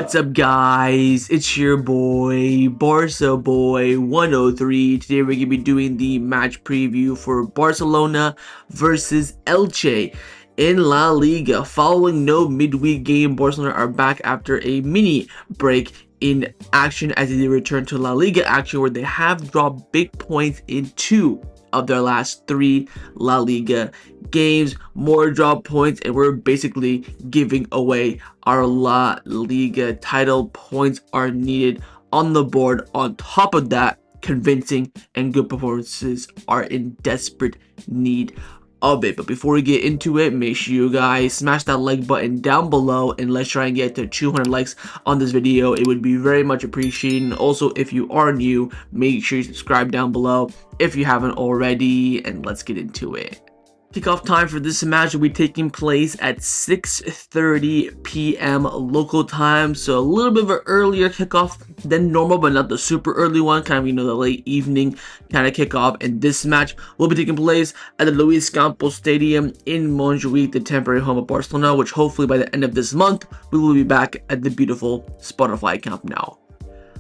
What's up, guys? It's your boy Barca Boy 103. Today we're gonna be doing the match preview for Barcelona versus Elche in La Liga. Following no midweek game, Barcelona are back after a mini break in action as they return to La Liga action, where they have dropped big points in 2 of their last 3 La Liga games. More drop points, and we're basically giving away our La Liga title. Points are needed on the board. On top of that, convincing and good performances are in desperate need of it. But before we get into it, make sure you guys smash that like button down below, and let's try and get to 200 likes on this video. It would be very much appreciated. And also, if you are new, make sure you subscribe down below if you haven't already, and let's get into it. Kickoff time for this match will be taking place at 6:30 p.m. local time, so a little bit of an earlier kickoff than normal, but not the super early one, kind of, you know, the late evening kind of kickoff. And this match will be taking place at the Luis Campos Stadium in Montjuic, the temporary home of Barcelona, which hopefully by the end of this month we will be back at the beautiful Spotify Camp Nou.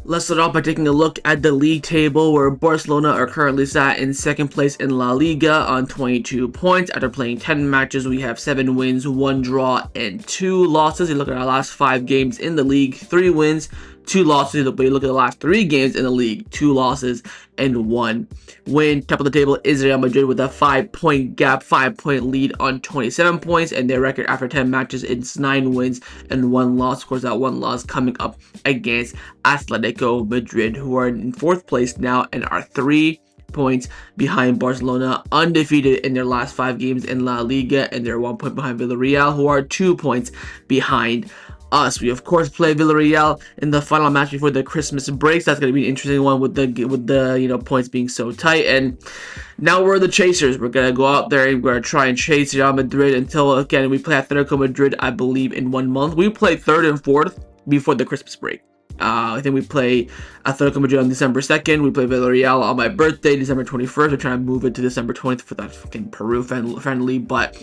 Let's start off by taking a look at the league table, where Barcelona are currently sat in second place in La Liga on 22 points. After playing 10 matches, we have 7 wins, 1 draw, and 2 losses. You look at our last 5 games in the league, 3 wins, 2 losses. But you look at the last 3 games in the league, 2 losses and 1 win. Top of the table is Real Madrid with a 5-point gap, 5-point lead on 27 points, and their record after 10 matches is 9 wins and 1 loss. Of course, that 1 loss coming up against Atletico Madrid, who are in 4th place now and are 3 points behind Barcelona, undefeated in their last 5 games in La Liga, and they're 1 point behind Villarreal, who are 2 points behind us. We of course play Villarreal in the final match before the Christmas breaks. That's going to be an interesting one with the points being so tight. And now we're the chasers. We're going to go out there and we're going to try and chase Real Madrid until, again, we play Atletico Madrid, I believe, in 1 month. We play 3rd and 4th before the Christmas break. I think we play Atletico Madrid on December 2nd. We play Villarreal on my birthday, December 21st. We're trying to move it to December 20th for that fucking Peru friendly. But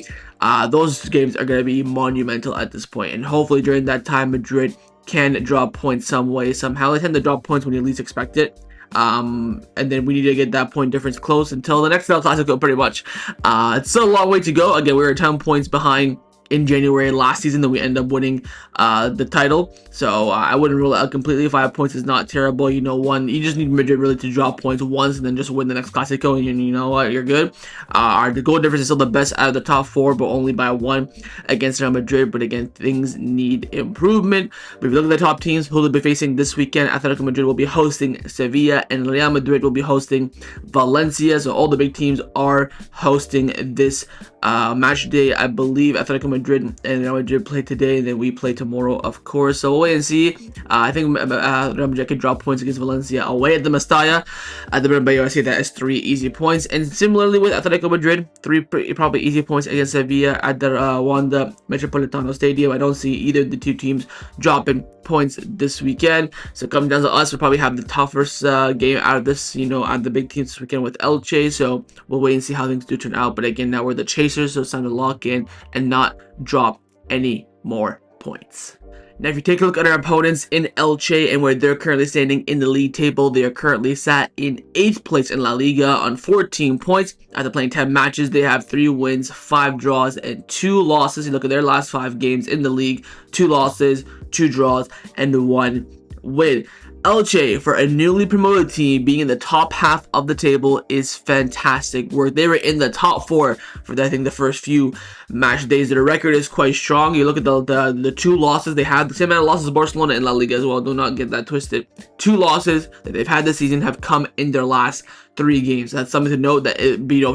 those games are going to be monumental at this point. And hopefully during that time, Madrid can drop points some way, somehow. They tend to drop points when you least expect it. And then we need to get that point difference close until the next Clásico, pretty much. It's still a long way to go. Again, we were 10 points behind in January last season, then we end up winning the title. So I wouldn't rule it out completely. 5 points is not terrible. You know, you just need Madrid really to drop points once and then just win the next Clásico, and you know what, you're good. The goal difference is still the best out of the top 4, but only by 1 against Real Madrid. But again, things need improvement. But if you look at the top teams who will be facing this weekend, Atletico Madrid will be hosting Sevilla, and Real Madrid will be hosting Valencia. So all the big teams are hosting this match day. I believe Atletico Madrid and Real Madrid play today, and then we play tomorrow, of course. So we'll wait and see. I think Real Madrid can drop points against Valencia away at the Mestalla. At the Bernabeu, I see that as 3 easy points. And similarly with Atletico Madrid, 3 probably easy points against Sevilla at the Wanda Metropolitano Stadium. I don't see either of the 2 teams dropping points this weekend. So coming down to us, we'll probably have the toughest game out of this, you know, out of the big teams this weekend with Elche. So we'll wait and see how things do turn out. But again, now we're the chasers, so it's time to lock in and not drop any more points. Now, if you take a look at our opponents in Elche and where they're currently standing in the league table, they are currently sat in 8th place in La Liga on 14 points. After playing 10 matches, they have 3 wins, 5 draws, and 2 losses. You look at their last 5 games in the league, 2 losses, 2 draws, and 1 win. Elche, for a newly promoted team, being in the top half of the table is fantastic. Where they were in the top 4 for I think the first few match days. Their record is quite strong. You look at the 2 losses they had, the same amount of losses as Barcelona in La Liga as well. Do not get that twisted. 2 losses that they've had this season have come in their last 3 games. That's something to note. That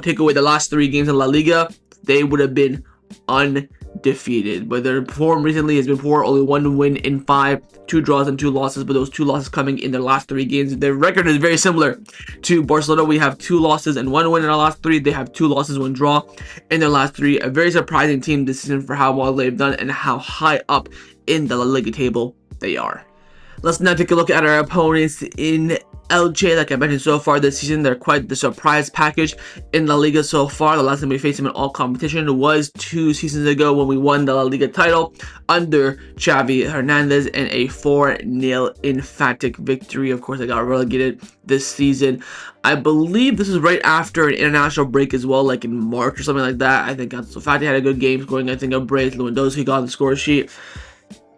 take away the last 3 games in La Liga, they would have been undefeated. But their form recently has been poor. Only 1 win in 5, 2 draws and 2 losses, but those 2 losses coming in their last 3 games. Their record is very similar to Barcelona. We have 2 losses and 1 win in our last 3. They have 2 losses, 1 draw in their last 3. A very surprising team this season for how well they've done and how high up in the La Liga table they are. Let's now take a look at our opponents in Elche, like I mentioned so far this season, they're quite the surprise package in La Liga so far. The last time we faced them in all competition was 2 seasons ago when we won the La Liga title under Xavi Hernandez in a 4-0 emphatic victory. Of course, they got relegated this season. I believe this is right after an international break as well, like in March or something like that. I think Hansi Flick had a good game scoring, I think, a brace. Lewandowski got on the score sheet.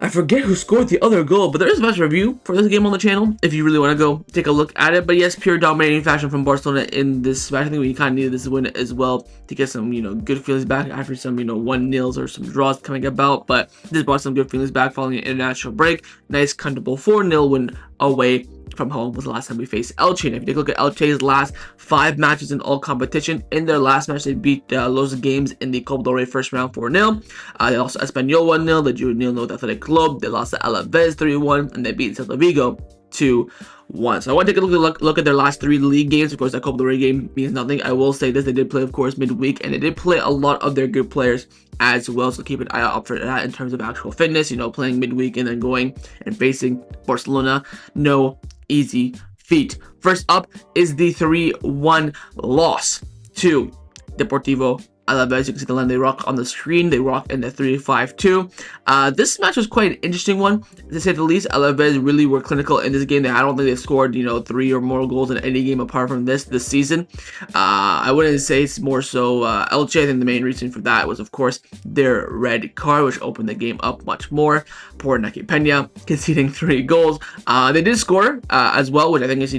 I forget who scored the other goal, but there is a match review for this game on the channel if you really want to go take a look at it. But yes, pure dominating fashion from Barcelona in this match. I think we kind of needed this win as well to get some, good feelings back after some, 1-0s or some draws coming about. But this brought some good feelings back following an international break. Nice, comfortable 4-0 win away from home was the last time we faced Elche. And if you take a look at Elche's last 5 matches in all competition, in their last match they beat Los Games in the Copa del Rey first round 4-0. They lost to Espanyol 1-0, they drew 0-0 with Athletic Club, they lost to Alaves 3-1, and they beat Celta Vigo 2-1. So I want to take a look at their last 3 league games. Of course, that Copa del Rey game means nothing. I will say this, they did play, of course, midweek, and they did play a lot of their good players as well, so keep an eye out for that in terms of actual fitness, playing midweek and then going and facing Barcelona. No easy feat. First up is the 3-1 loss to Deportivo Alaves. You can see the line they rock on the screen. They rock in the 3-5-2. This match was quite an interesting one, to say the least. Alaves really were clinical in this game. I don't think they scored, 3 or more goals in any game apart from this season. I wouldn't say it's more so Elche. I think the main reason for that was, of course, their red card, which opened the game up much more. Poor Naki Peña conceding 3 goals. They did score as well, which I think is,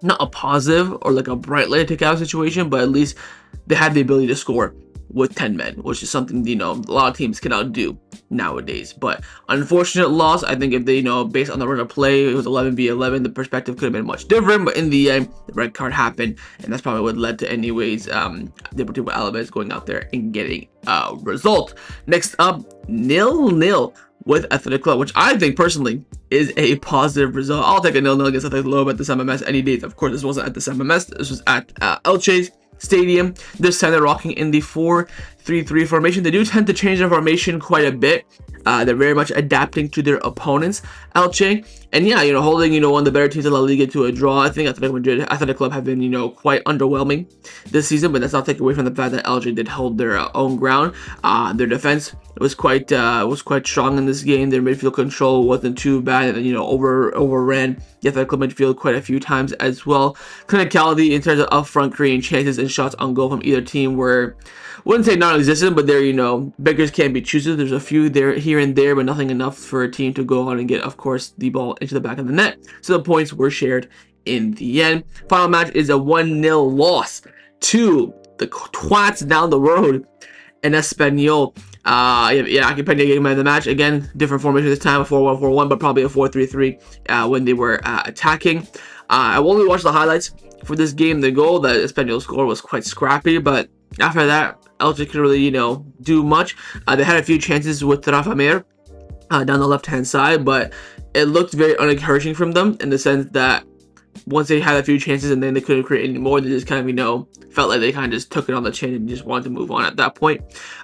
not a positive or like a bright light take out situation, but at least they had the ability to score with 10 men, which is something, a lot of teams cannot do nowadays. But unfortunate loss. I think if they, based on the run of play, it was 11v11, the perspective could have been much different. But in the end, the red card happened, and that's probably what led to anyways, Deportivo Alaves going out there and getting a result. Next up, 0-0 with Athletic Club, which I think personally is a positive result. I'll take a 0-0 against Athletic Club at the MMS any day. Of course, this wasn't at the MMS. This was at Elche's Stadium. This time they're rocking in the 4-3-3 formation. They do tend to change their formation quite a bit. They're very much adapting to their opponents, Elche. And yeah, holding, one of the better teams in La Liga to a draw. I think Athletic Club have been, quite underwhelming this season, but that's not taken away from the fact that Elche did hold their own ground. Their defense was quite strong in this game. Their midfield control wasn't too bad, and overran the Athletic Club midfield quite a few times as well. Clinicality in terms of upfront creating chances and shots on goal from either team were, wouldn't say non-existent, but they're, beggars can't be choosers. There's a few there here and there, but nothing enough for a team to go on and get, of course, the ball into the back of the net. So the points were shared in the end. Final match is a 1-0 loss to the twats down the road in Espanyol. Naki Peña getting man of the match. Again, different formation this time, a 4-1-4-1, but probably a 4-3-3 when they were attacking. I only watched the highlights for this game. The goal that Espanyol scored was quite scrappy, but after that, Elche couldn't really, do much. They had a few chances with Raphinha down the left-hand side, but it looked very unencouraging from them in the sense that once they had a few chances and then they couldn't create any more, they just kind of, felt like they kind of just took it on the chin and just wanted to move on at that point.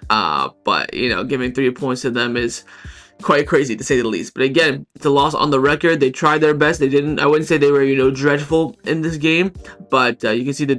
But, giving 3 points to them is quite crazy, to say the least. But again, it's a loss on the record. They tried their best. They didn't. I wouldn't say they were, dreadful in this game, but you can see the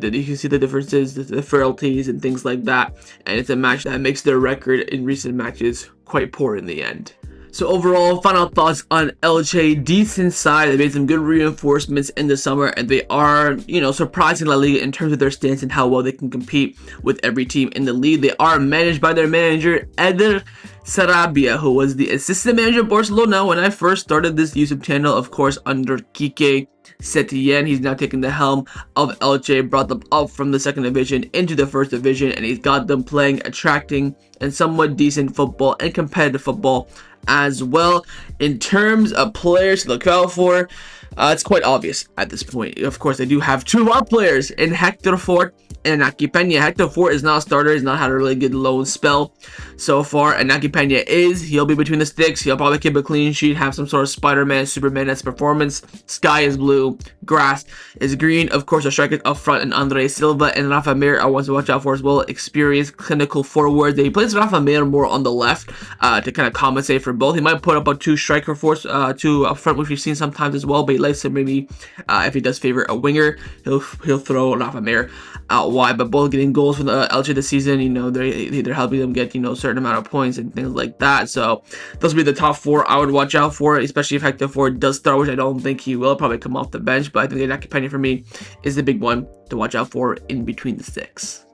differences, the frailties, and things like that. And it's a match that makes their record in recent matches quite poor in the end. So overall, final thoughts on Elche. Decent side. They made some good reinforcements in the summer, and they are, surprising La Liga in terms of their stance and how well they can compete with every team in the league. They are managed by their manager, Eder Sarabia, who was the assistant manager of Barcelona when I first started this YouTube channel, of course, under Quique Setien. He's now taken the helm of Elche, brought them up from the second division into the first division, and he's got them playing attracting and somewhat decent football and competitive football as well. In terms of players to look out for, it's quite obvious at this point. Of course, they do have 2 raw players in Hector Fort and Naki Peña. Hector Fort is not a starter. He's not had a really good loan spell so far, and Naki Peña he'll be between the sticks. He'll probably keep a clean sheet, have some sort of Spider-Man, Superman-esque performance. Sky is blue. blue, grass is green. Of course, the strikers up front and Andre Silva and Rafa Mir are ones to watch out for as well. Experienced clinical forwards. They plays Rafa Mir more on the left to kind of compensate for both. He might put up a two striker force two up front, which we've seen sometimes as well. But he likes to maybe if he does favor a winger, he'll throw Rafa Mir out wide. But both getting goals for the Elche this season, you know, they're helping them get, you know, a certain amount of points and things like that. So those would be the top four I would watch out for, especially if Hector Ford does start, which I don't think he will. Probably come off the bench, but I think the Akipeni for me is the big one to watch out for in between the sticks.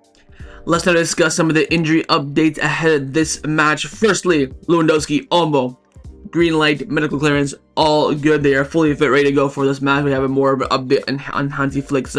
Let's now discuss some of the injury updates ahead of this match. Firstly, Lewandowski, Olmo, green light, medical clearance, all good. They are fully fit, ready to go for this match. We have a more of an update on Hansi Flick's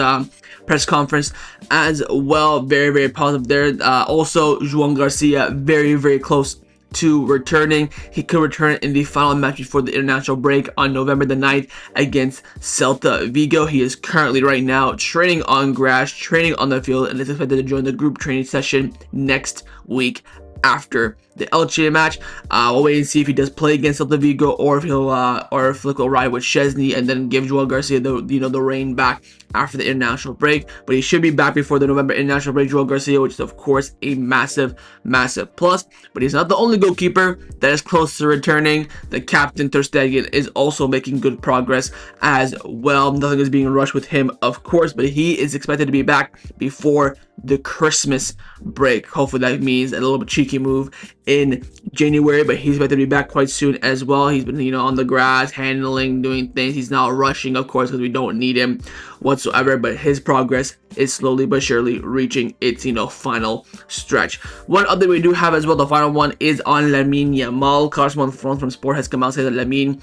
press conference as well. Very, very positive there. Also, João Garcia, very, very close to returning. He could return in the final match before the international break on November the 9th against Celta Vigo. He is currently right now training on grass, training on the field, and is expected to join the group training session next week after the Elche match. We'll wait and see if he does play against Celta Vigo, or if he'll or if Flick will ride with Szczesny and then give João Garcia the reign back after the international break. But he should be back before the November international break, João Garcia, which is of course a massive plus. But he's not the only goalkeeper that is close to returning. The captain Ter Stegen is also making good progress as well. Nothing is being rushed with him, of course, but he is expected to be back before the Christmas break. Hopefully that means a little bit cheeky move in January, but he's about to be back quite soon as well. He's been, you know, on the grass, handling, doing things. He's not rushing, of course, because we don't need him whatsoever, but his progress is slowly but surely reaching its, you know, final stretch. One other we do have as well, the final one, is on Lamine Yamal. Carlos Monfort from Sport has come out saying that Lamine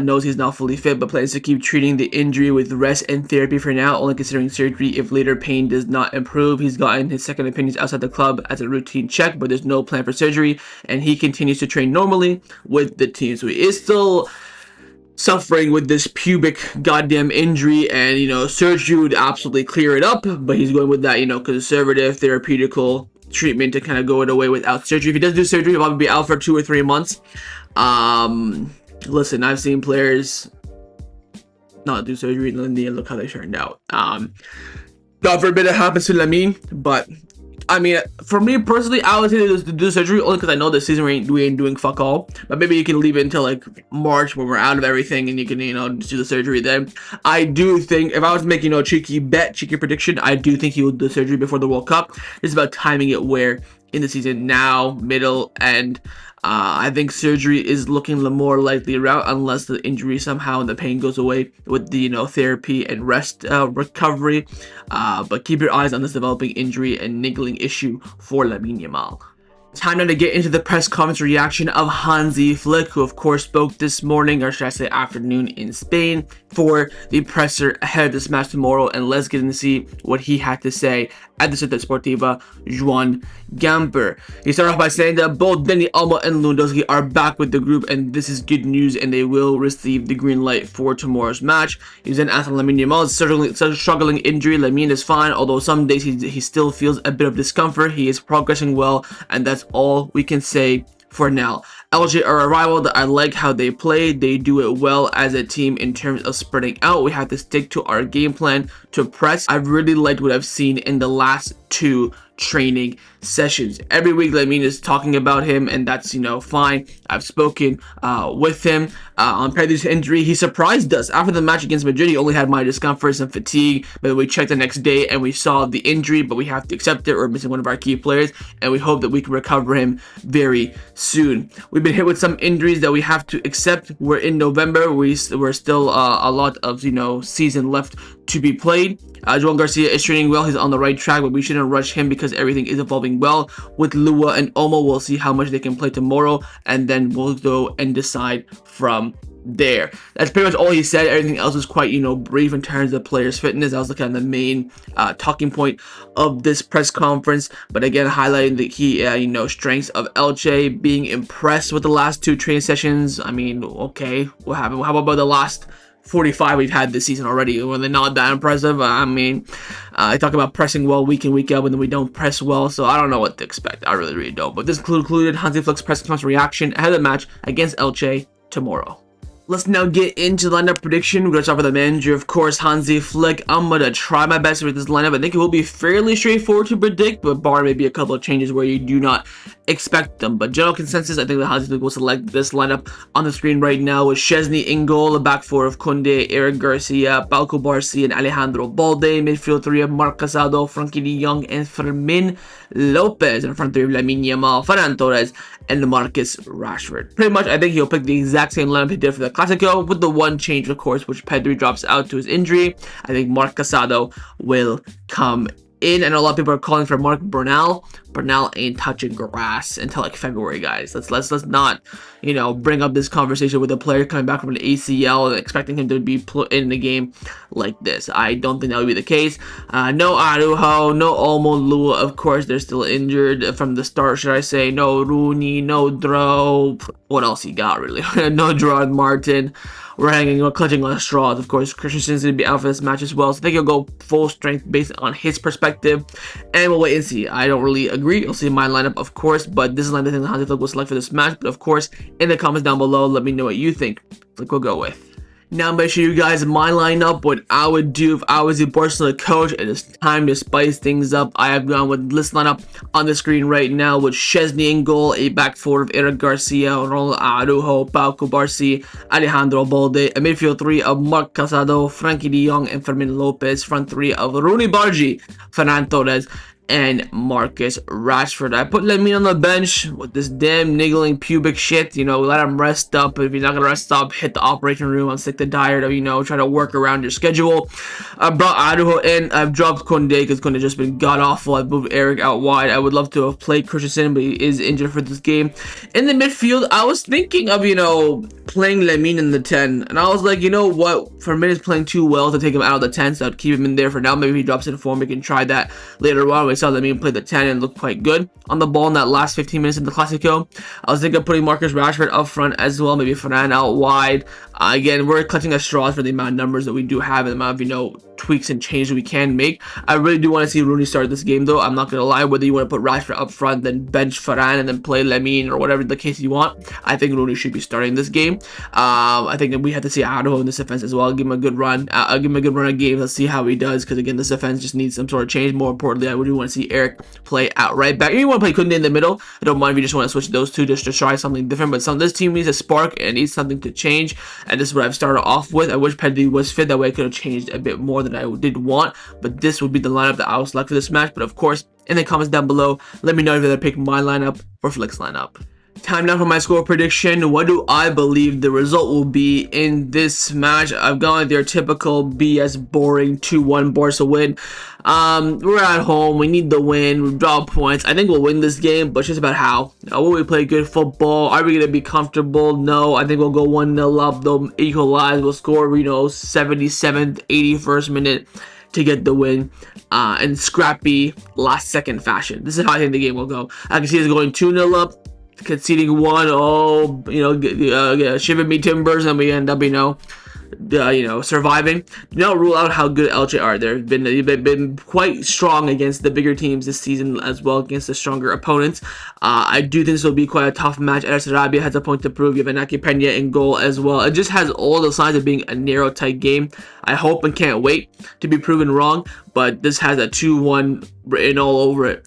knows he's not fully fit, but plans to keep treating the injury with rest and therapy for now, only considering surgery if later pain does not improve. He's gotten his second opinions outside the club as a routine check, but there's no plan for surgery, and he continues to train normally with the team. So he is still suffering with this pubic goddamn injury, and, you know, surgery would absolutely clear it up, but he's going with that, you know, conservative therapeutical treatment to kind of go it away without surgery. If he does do surgery, he'll probably be out for 2 or 3 months. Listen, I've seen players not do surgery and in the end look how they turned out. God forbid it happens to Lamine, but I mean, for me personally, I would say to do surgery only because I know this season we ain't doing fuck all. But maybe you can leave it until like March when we're out of everything and you can, you know, just do the surgery then. I do think, if I was making, you know, a cheeky prediction, I do think he will do surgery before the World Cup. It's about timing it where in the season, now, middle, end. I think surgery is looking the more likely route unless the injury somehow and the pain goes away with the, you know, therapy and rest recovery. But keep your eyes on this developing injury and niggling issue for Lamine Yamal. Time now to get into the press conference reaction of Hansi Flick, who of course spoke this morning, or should I say afternoon, in Spain for the presser ahead of this match tomorrow. And let's get in to see what he had to say at the Ciudad Deportiva Joan Gamper. He started off by saying that both Dani Olmo and Lewandowski are back with the group, and this is good news, and they will receive the green light for tomorrow's match. He was then asked on Lamine Yamal's struggling injury. Lamine is fine, although some days he still feels a bit of discomfort. He is progressing well, and that's all we can say for now. Elche are a rival that I like how they play. They do it well as a team in terms of spreading out. We have to stick to our game plan to press. I've really liked what I've seen in the last 2 training sessions. Every week Lamine is talking about him, and that's, you know, fine. I've spoken with him on Pedri's injury. He surprised us after the match against Madrid. He only had minor discomforts and fatigue, but we checked the next day and we saw the injury, but we have to accept it. We're missing one of our key players, and we hope that we can recover him very soon. We've been hit with some injuries that we have to accept. We're in November. We're still a lot of, you know, season left to be played. João Garcia is training well. He's on the right track, but we shouldn't rush him because everything is evolving well. With Lua and Olmo, we'll see how much they can play tomorrow, and then we'll go and decide from there. That's pretty much all he said. Everything else was quite, you know, brief in terms of players' fitness. That was kind of the main talking point of this press conference. But again, highlighting the key, you know, strengths of Elche, being impressed with the last 2 training sessions. I mean, okay, what happened? How about the last 45 we've had this season already? When they're not that impressive. I mean, I talk about pressing well week in, week out, and then we don't press well, so I don't know what to expect. I really don't. But this concluded Hansi Flick's press conference reaction ahead of the match against Elche tomorrow. Let's now get into the lineup prediction. We're going to start with the manager, of course, Hansi Flick. I'm going to try my best with this lineup. I think it will be fairly straightforward to predict, but bar maybe a couple of changes where you do not expect them. But general consensus, I think that Hansi Flick will select this lineup on the screen right now with Szczesny in goal, the back four of Kounde, Eric Garcia, Pau Cubarsí, and Alejandro Balde. Midfield three of Marc Casado, Frankie de Jong, and Fermin Lopez. And front three of Lamine Yamal, Ferran Torres, and Marcus Rashford. Pretty much, I think he'll pick the exact same lineup he did for the Clásico, with the one change, of course, which Pedri drops out to his injury. I think Marc Casado will come in, and a lot of people are calling for Marc Bernal. Bernal ain't touching grass until like February, guys. Let's not, bring up this conversation with a player coming back from an ACL and expecting him to be in the game like this. I don't think that would be the case. No Araujo, no Olmo Lua, of course, they're still injured from the start, should I say. No Rooney, no Dro. What else he got, really? No Gerard Martin. We're clutching on straws. Of course, Christensen's going to be out for this match as well. So I think he'll go full strength based on his perspective. And we'll wait and see. I don't really agree. You'll see my lineup, of course. But this is the thing that Hansi Flick will select for this match. But of course, in the comments down below, let me know what you think Flick will go with. Now I'm going to show you guys my lineup, what I would do if I was the Barcelona coach, and it's time to spice things up. I have gone with this lineup on the screen right now with Szczesny in goal, a back four of Eric Garcia, Ronald Araujo, Pau Cubarsí, Alejandro Balde, a midfield three of Marc Casado, Frankie de Jong, and Fermin Lopez, front three of Rooney Bargi, Ferran Torres, and Marcus Rashford. I put Lamine on the bench with this damn niggling pubic shit. Let him rest up. If you're not gonna rest up, hit the operation room. I'm sick to tired of, try to work around your schedule. I brought Araujo in. I've dropped Kounde because Kounde just been god-awful. I've moved Eric out wide. I would love to have played Christensen, but he is injured for this game. In the midfield, I was thinking of, playing Lamine in the 10. And I was like, you know what? Fermin is playing too well to take him out of the 10, so I'd keep him in there for now. Maybe he drops in form. We can try that later on. We saw Lamine play the 10 and look quite good on the ball in that last 15 minutes of the Clásico. I was thinking of putting Marcus Rashford up front as well, maybe Ferran out wide. Again, we're clutching at straws for the amount of numbers that we do have and the amount of, tweaks and changes we can make. I really do want to see Rooney start this game, though. I'm not going to lie. Whether you want to put Rashford up front, then bench Ferran, and then play Lamine, or whatever the case you want, I think Rooney should be starting this game. I think that we have to see Araujo in this offense as well. I'll give him a good run. I'll give him a good run of games. Let's see how he does, because again, this offense just needs some sort of change. More importantly, I do want to see Eric play out right back. If you want to play Kounde in the middle, I don't mind if you just want to switch those two just to try something different. But this team needs a spark and needs something to change, and this is what I've started off with. I wish Pedri was fit. That way I could have changed a bit more than I did want, but this would be the lineup that I would select for this match. But of course, in the comments down below, let me know if you're going to pick my lineup or Flick's lineup. Time now for my score prediction. What do I believe the result will be in this match? I've gone with their typical BS boring 2-1 Barca win. We're at home. We need the win. We draw points. I think we'll win this game, but it's just about how. Will we play good football? Are we going to be comfortable? No. I think we'll go 1-0 up. They'll equalize. We'll score, 77th, 81st minute to get the win in scrappy last-second fashion. This is how I think the game will go. I can see us going 2-0 up, conceding one, shivering me timbers, and we end up, surviving. Do not rule out how good Elche are. They've been quite strong against the bigger teams this season as well, against the stronger opponents. I do think this will be quite a tough match. Sarabia has a point to prove. You have Inaki Peña in goal as well. It just has all the signs of being a narrow, tight game. I hope and can't wait to be proven wrong, but this has a 2-1 written all over it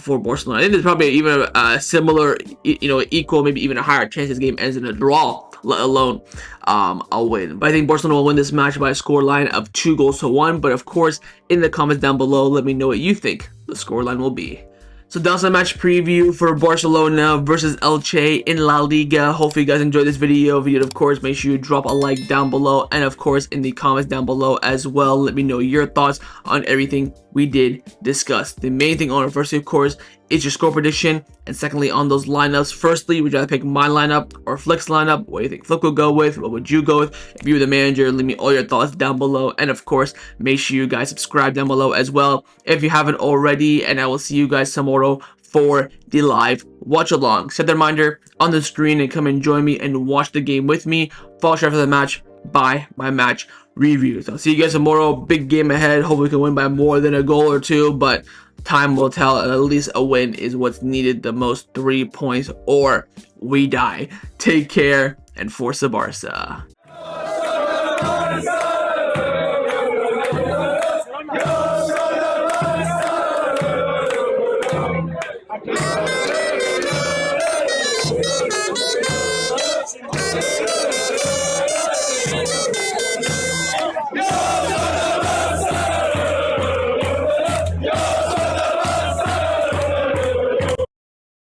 for Barcelona. I think there's probably even a similar, equal, maybe even a higher chance this game ends in a draw, let alone a win. But I think Barcelona will win this match by a scoreline of 2-1. But of course, in the comments down below, let me know what you think the scoreline will be. So that's the match preview for Barcelona versus Elche in La Liga. Hopefully you guys enjoyed this video. If you did, of course, make sure you drop a like down below. And of course, in the comments down below as well, let me know your thoughts on everything we did discuss. The main thing on it, firstly, of course, is your score prediction. And secondly, on those lineups, firstly, would you rather pick my lineup or Flick's lineup? What do you think Flick will go with? What would you go with? If you were the manager, leave me all your thoughts down below. And of course, make sure you guys subscribe down below as well if you haven't already. And I will see you guys tomorrow for the live watch along. Set the reminder on the screen and come and join me and watch the game with me. Fall share for the match by my match reviews. I'll see you guys tomorrow. Big game ahead. Hope we can win by more than a goal or two, but time will tell. At least a win is what's needed the most. 3 points or we die. Take care and Forza Barca.